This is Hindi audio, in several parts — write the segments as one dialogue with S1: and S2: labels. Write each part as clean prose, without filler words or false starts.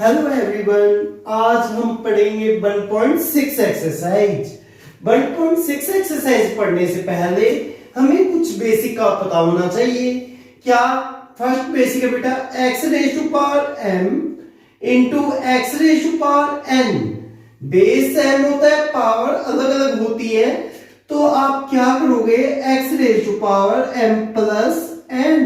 S1: हेलो एवरीवन, आज हम पढ़ेंगे 1.6 एक्सरसाइज। 1.6 एक्सरसाइज पढ़ने से पहले हमें कुछ बेसिक का पता होना चाहिए। क्या? फर्स्ट बेसिक है बेटा, x raise to power m into x raise to power n। Base m होता है, पावर अलग अलग होती है, तो आप क्या करोगे, x raise to power m plus n,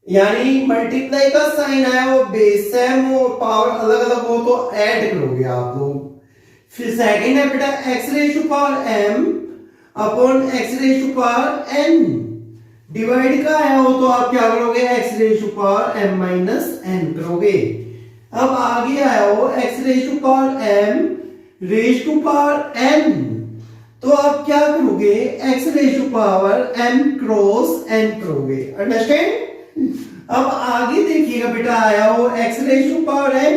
S1: यानी मल्टीप्लाई का साइन आया वो बेस सेम हो, पावर अलग अलग हो तो ऐड करोगे आप लोग। फिर सेकंड है बेटा x raise to power m upon x raise to power n। Divide का आया हो तो आप क्या करोगे, x raise to power m minus n करोगे। अब आगे आया हो x raise to power m raise to power n, तो आप क्या करोगे, x raise to power m cross n करोगे। अंडरस्टैंड? अब आगे देखिएगा बेटा, आया हो x raise to power m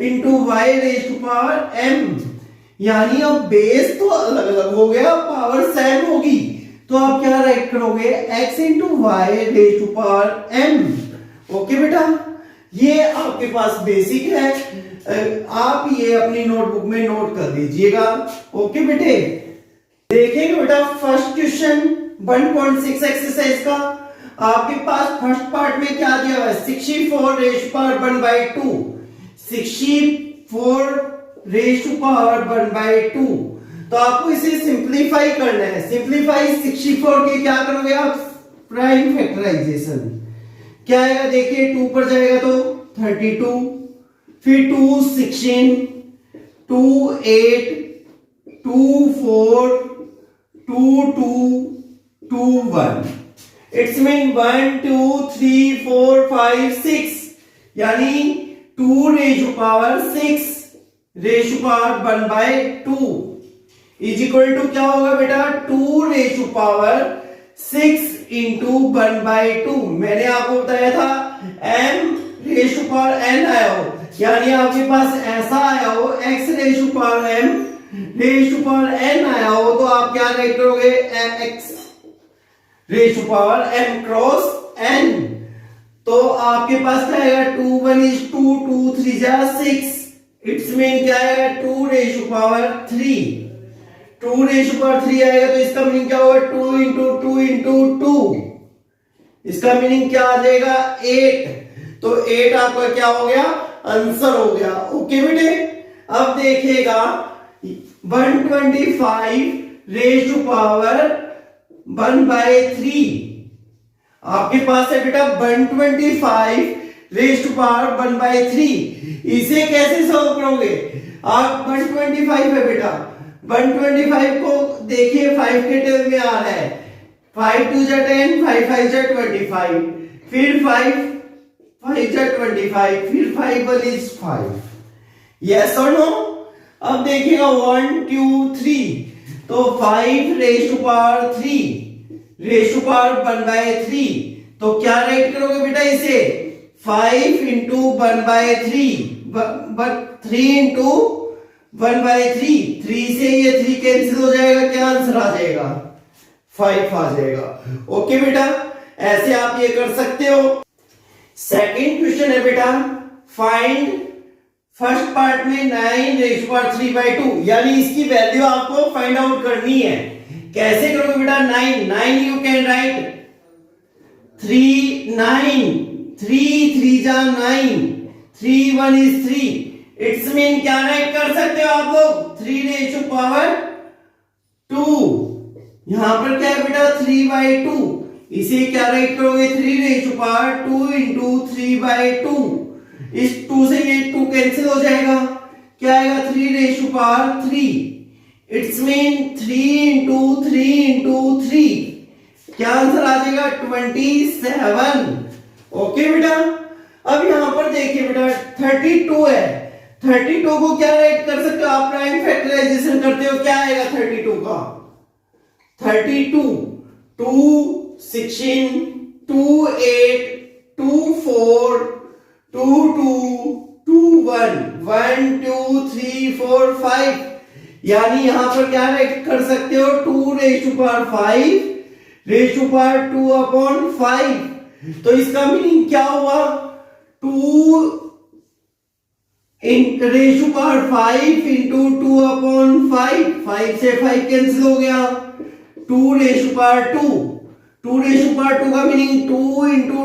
S1: into y rays to power m, यानी अब बेस तो अलग अलग हो गया, पावर सेम होगी, तो आप क्या राइट करोगे, x into y raise to power m। Okay बेटा, ये आपके पास बेसिक है, आप ये अपनी नोटबुक में नोट कर दीजिएगा। ओके बेटे, देखेंगे बेटा फर्स्ट क्वेश्चन 1.6 एक्सरसाइज का। आपके पास फर्स्ट पार्ट में क्या दिया हुआ है, 64 raise to power 1/2, 64 raise to power 1/2। तो आपको इसे सिंपलीफाई करना है। सिंपलीफाई 64 के क्या करोगे आप, प्राइम फैक्टराइजेशन। क्या आएगा देखिए, 2 पर जाएगा तो 32, फिर 2 16, 2 8, 2 4, 2 2, 2 1। इट्स मीन 1 2 3 4 5 6, यानी 2 raise to power 6 raise to power 1/2 is equal to क्या होगा बेटा, 2 रेज़ टू पावर 6 इंटू 1/2। मैंने आपको बताया था m raise to power n आया हो, यानी आपके पास ऐसा आया हो x raise to power m raise to power n आया हो, तो आप क्या राइट करोगे, x raise to power m cross n। तो आपके पास क्या आएगा, 2 1 is 2, 2 3 जा 6, इट्स मीन क्या आएगा, 2 raise to power 3। 2 raise to power 3 आएगा तो इसका मीनिंग क्या होगा, 2 इंटू 2 इंटू 2, इसका मीनिंग क्या आ जाएगा, 8। तो 8 आपका क्या हो गया, आंसर हो गया। ओके बेटे, अब देखिएगा 125 रेज़ टू पावर 1/3। आपके पास है बेटा 125 रेज़ टू पावर 1/3। इसे कैसे सॉल्व करोगे आप, 125 है बेटा, 125 को देखिए 5 के टेबल में आ रहा है, 5 2 जा 10, 5 5 जा 25, फिर 5 5 जा 25, फिर 5 1 is 5। यस और नो? अब देखिएगा 1 2 3, तो 5 raise to power 3 raise to power 1/3, तो क्या राइट करोगे बेटा इसे, 5 इंटू 1/3, 3 इंटू 1/3, 3 से ये 3 कैंसिल हो जाएगा, क्या आंसर आ जाएगा, 5 आ जाएगा। ओके बेटा, ऐसे आप ये कर सकते हो। सेकंड क्वेश्चन है बेटा, फाइंड फर्स्ट पार्ट में 9 रेज़ टू पावर 3/2, यानी इसकी वैल्यू आपको फाइंड आउट करनी है। कैसे करोगे बेटा, 9 यू कैन राइट 3 9, 3 3 जा 9, 3 1 is 3, इट्स मीन क्या राइट कर सकते हो आप लोग, 3 रेज़ टू पावर 2। यहां पर क्या है बेटा, 3/2, इसे क्या राइट करोगे, 3 रेज़ टू पावर 2 इंटू 3/2, इस 2 से ये 2 कैंसिल हो जाएगा, क्या आएगा, 3 raise to power 3, it's mean 3 into 3 into 3, क्या आंसर आ जाएगा, 27। ओके बेटा, अब यहां पर देखिए बेटा 32 है, 32 को क्या राइट कर सकते हो आप, प्राइम फैक्टराइजेशन करते हो, क्या आएगा 32 का, 32 2 16, 2 8, 2 4, 2 2, 2 1, 1 2 3 4 5, यानी यहां पर क्या राइट कर सकते हो, 2 raise to power 5 raise to power 2 upon 5। तो इसका मीनिंग क्या हुआ, 2 in raise to power 5 into 2/5, 5 से 5 कैंसिल हो गया, 2 raise to power 2, 2 raise to power 2 का मीनिंग 2 इंटू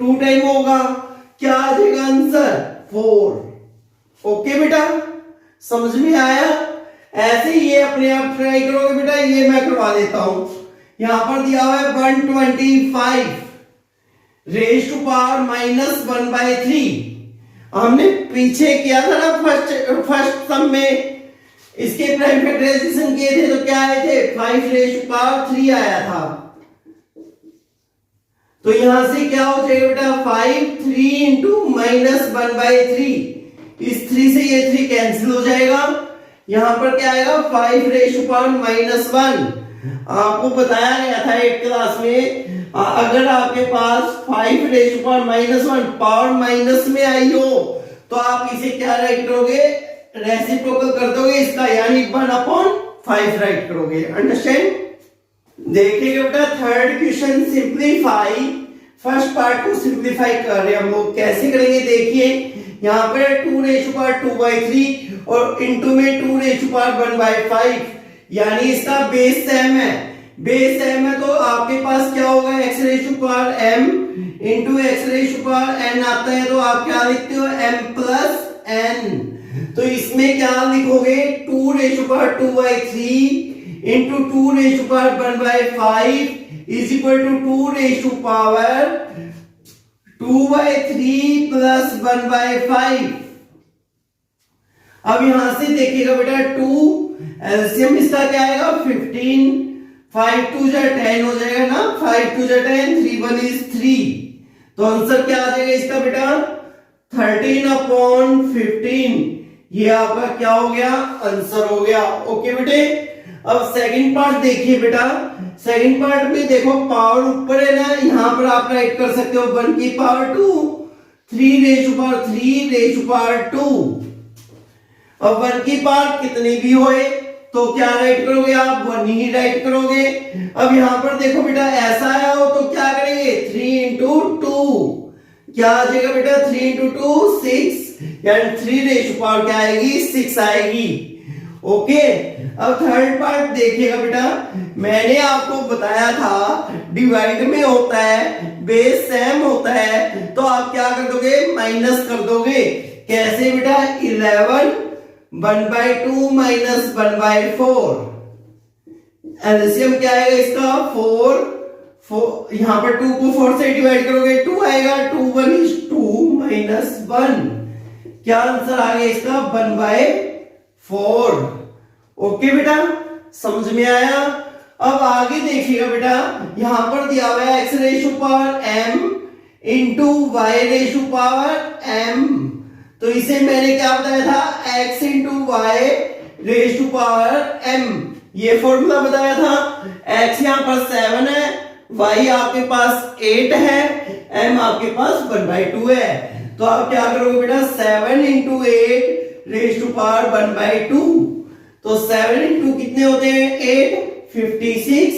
S1: 2 टाइम होगा, क्या आ जाएगा आंसर 4। ओके बेटा, समझ में आया? ऐसे ये अपने आप ट्राई करोगे बेटा, ये मैं करवा देता हूं। यहां पर दिया हुआ है 125 रेज टू पावर -1/3। हमने पीछे किया था ना फर्स्ट सम में, इसके प्राइम फैक्टराइजेशन किए थे तो क्या आए थे 5 रेज टू पावर 3 आया था। तो यहां से क्या हो जाएगा बेटा 5 3 इंटू -1/3, इस 3 से ये 3 कैंसिल हो जाएगा, यहां पर क्या आएगा 5 रेज टू पावर -1। आपको बताया गया था 8 क्लास में, अगर आपके पास 5 raise to power -1 power minus में आई हो तो आप इसे क्या राइट करोगे, रेसिप्रोकल कर दोगे इसका, यानी 1/5 राइट करोगे। अंडरस्टैंड? देखिएगा बेटा third question, simplify. First part को सिंप्लीफाई कर रहे हैं हम लोग, कैसे करेंगे देखिए। यहां पर 2 रेज टू पावर 2/3 और इनटू में 2 रेज टू पावर 1/5, यानी इसका बेस सेम है। बेस सेम है तो आपके पास क्या होगा x raise to power m into x raise to power n आता है, तो आप क्या लिखते हो m प्लस n। तो इसमें क्या लिखोगे 2 raise to power 2/3 into 2 raise to power 1/5 is equal to 2 raise to power 2/3 plus 1/5। अब यहां से देखिएगा बेटा 2 एलसीएम इसका क्या आएगा 15, 5 2 जा 10 हो जाएगा ना, 5 2 जा 10, 3 1 is 3। तो आंसर क्या आ जाएगा इसका बेटा 13/15। ये आपका क्या हो गया आंसर हो गया। ओके बेटे, अब सेकंड पार्ट देखिए बेटा। सेकंड पार्ट में देखो पावर ऊपर है ना, यहां पर आप राइट कर सकते हो 1 की power 2, 3 raise to power 3 raise to power 2। अब 1 की पावर कितनी भी होए तो क्या राइट करोगे आप 1 ही राइट करोगे। अब यहां पर देखो बेटा ऐसा आया हो तो क्या करेंगे 3 इंटू 2, क्या आ जाएगा बेटा 3 इंटू 2 6, यानी 3 रेज टू पावर क्या आएगी 6 आएगी। ओके, अब थर्ड पार्ट देखिएगा बेटा, मैंने आपको बताया था डिवाइड में होता है बेस सेम होता है, तो आप क्या कर दोगे माइनस कर दोगे। कैसे बेटा 11 1/2 माइनस 1/4, एलसीएम क्या आएगा इसका 4, यहां पर 2 को 4 से डिवाइड करोगे 2 आएगा, 2 1 is 2 माइनस 1, क्या आंसर आ गया इसका 1/4। ओके बेटा, समझ में आया? अब आगे देखिएगा बेटा, यहां पर दिया हुआ है x raise to power m into y raise to power m। तो इसे मैंने क्या बताया था x into y raise to power m, ये फॉर्मूला बताया था। x यहां पर 7 है, y आपके पास 8 है, m आपके पास 1/2 है। तो आप क्या करोगे बेटा 7 इंटू 8 रेज टू पावर 1/2, तो 7 इंटू कितने होते हैं 8, 56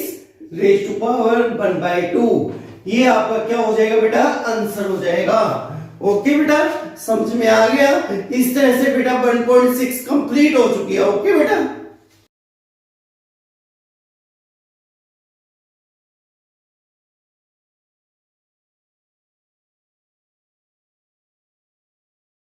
S1: रेज टू पावर 1/2। ये आपका क्या हो जाएगा बेटा आंसर हो जाएगा। ओके बेटा, समझ में आ गया? इस तरह से बेटा 1.6 कंप्लीट हो चुकी है। ओके बेटा।